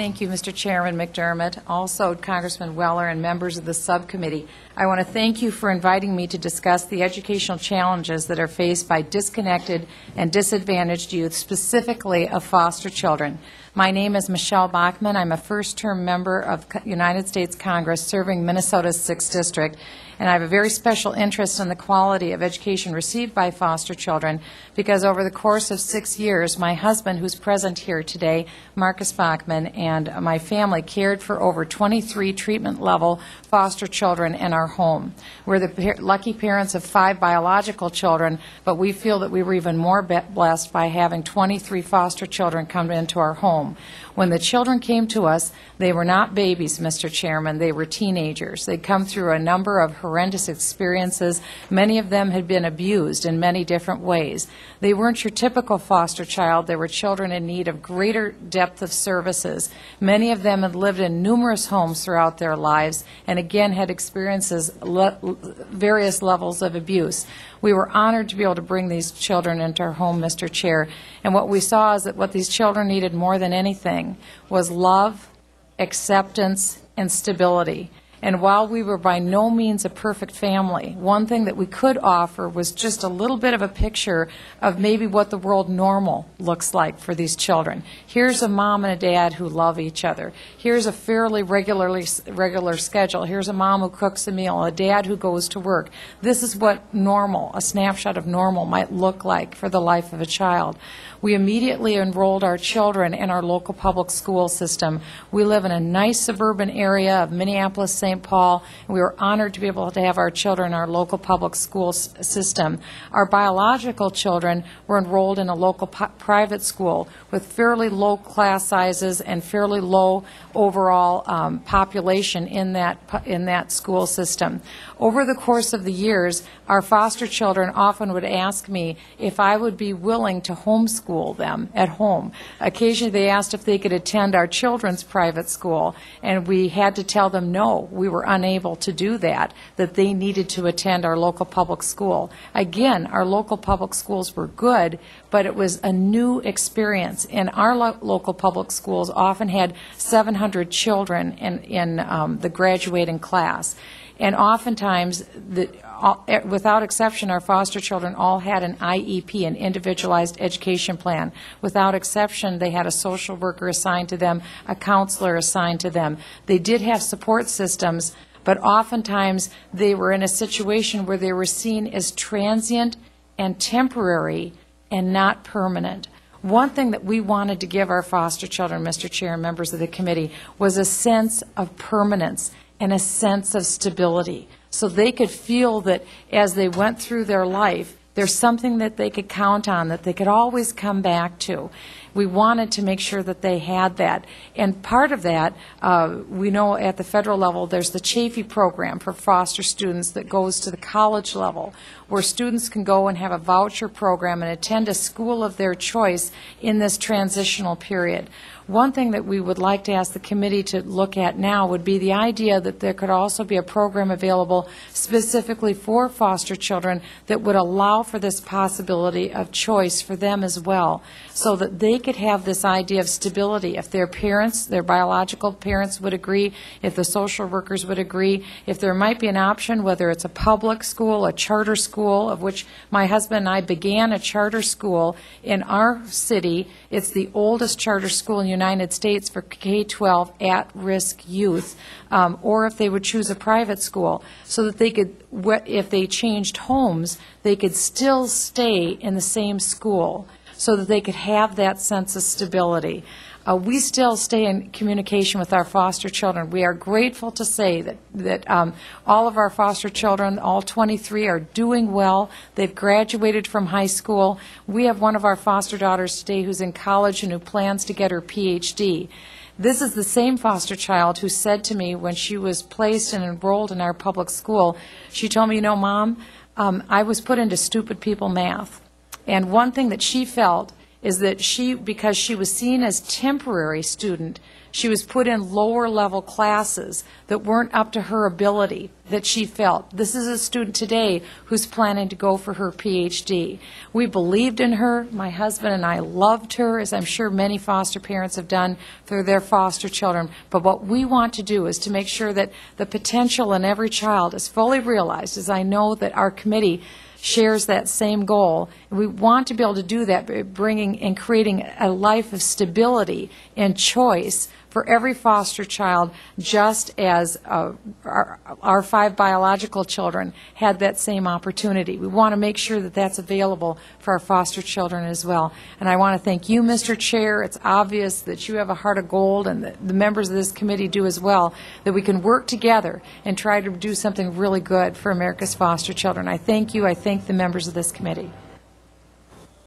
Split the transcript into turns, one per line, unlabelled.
Thank you, Mr. Chairman McDermott, also Congressman Weller and members of the subcommittee. I want to thank you for inviting me to discuss the educational challenges that are faced by disconnected and disadvantaged youth, specifically of foster children. My name is Michele Bachmann. I'm a first-term member of United States Congress serving Minnesota's 6th District, and I have a very special interest in the quality of education received by foster children because over the course of 6 years, my husband, who's present here today, Marcus Bachmann, and my family cared for over 23 treatment-level foster children in our home. We're the lucky parents of 5 biological children, but we feel that we were even more blessed by having 23 foster children come into our home. When the children came to us, they were not babies, Mr. Chairman. They were teenagers. They'd come through a number of horrendous experiences. Many of them had been abused in many different ways. They weren't your typical foster child. They were children in need of greater depth of services. Many of them had lived in numerous homes throughout their lives and again had experiences various levels of abuse. We were honored to be able to bring these children into our home, Mr. Chair, and what we saw is that what these children needed more than anything was love, acceptance, and stability. And while we were by no means a perfect family, one thing that we could offer was just a little bit of a picture of maybe what the world normal looks like for these children. Here's a mom and a dad who love each other. Here's a fairly regular schedule. Here's a mom who cooks a meal, a dad who goes to work. This is what normal, a snapshot of normal, might look like for the life of a child. We immediately enrolled our children in our local public school system. We live in a nice suburban area of Minneapolis, St. Paul, and we were honored to be able to have our children in our local public school system. Our biological children were enrolled in a local private school with fairly low class sizes and fairly low overall population in that school system. Over the course of the years, our foster children often would ask me if I would be willing to homeschool them at home. Occasionally they asked if they could attend our children's private school, and we had to tell them no, we were unable to do that they needed to attend our local public school. Again, our local public schools were good, but it was a new experience. And our local public schools often had 700 children in the graduating class. And oftentimes, without exception, our foster children all had an IEP, an individualized education plan. Without exception, they had a social worker assigned to them, a counselor assigned to them. They did have support systems, but oftentimes they were in a situation where they were seen as transient and temporary and not permanent. One thing that we wanted to give our foster children, Mr. Chair and members of the committee, was a sense of permanence and a sense of stability, so they could feel that as they went through their life, there's something that they could count on, that they could always come back to. We wanted to make sure that they had that. And part of that, we know at the federal level, there's the Chafee program for foster students that goes to the college level, where students can go and have a voucher program and attend a school of their choice in this transitional period. One thing that we would like to ask the committee to look at now would be the idea that there could also be a program available specifically for foster children that would allow for this possibility of choice for them as well, so that they could have this idea of stability. If their parents, their biological parents would agree, if the social workers would agree, if there might be an option, whether it's a public school, a charter school, of which my husband and I began a charter school in our city. It's the oldest charter school in the United States for K-12 at-risk youth, or if they would choose a private school, so that they could, if they changed homes, they could still stay in the same school, so that they could have that sense of stability. We still stay in communication with our foster children. We are grateful to say that all of our foster children, all 23, are doing well. They've graduated from high school. We have one of our foster daughters today who's in college and who plans to get her PhD. This is the same foster child who said to me when she was placed and enrolled in our public school, she told me, you know, Mom, I was put into stupid people math. And one thing that she felt is that because she was seen as temporary student, she was put in lower level classes that weren't up to her ability, that she felt. This is a student today who's planning to go for her PhD. We believed in her. My husband and I loved her, as I'm sure many foster parents have done for their foster children. But what we want to do is to make sure that the potential in every child is fully realized, as I know that our committee shares that same goal. We want to be able to do that by bringing and creating a life of stability and choice for every foster child, just as our 5 biological children had that same opportunity. We want to make sure that that's available for our foster children as well. And I want to thank you, Mr. Chair. It's obvious that you have a heart of gold, and the members of this committee do as well, that we can work together and try to do something really good for America's foster children. I thank you. I thank the members of this committee.